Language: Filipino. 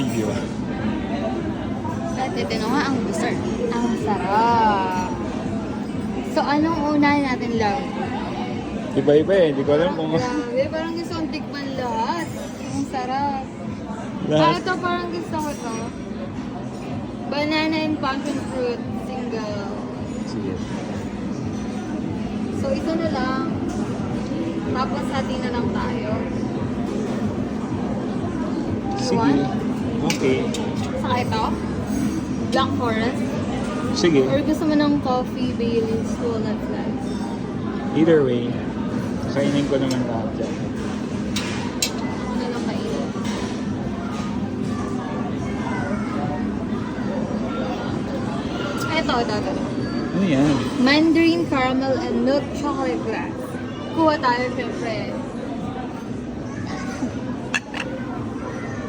video. At ito na nga ang dessert. Ang sarap. So, anong unahin natin lang? Iba-iba eh, hindi ko alam kung... Grabe, parang gusto kong tikman lahat. Ang sarap. Lahat. Ito parang gusto ko to. Banana and passion fruit. Single. Sige. So, ito na lang. Tapos hati na lang tayo. You Sige. want? Okay. Saka ito. Black Forest. Sige. Or gusto mo ng coffee, Baileys, walnut flags. Either way, kainin ko naman lahat dyan. Ano lang kainin? Ito. Ano yan? Mandarin caramel and milk chocolate glass. Kuha tayo, syempre.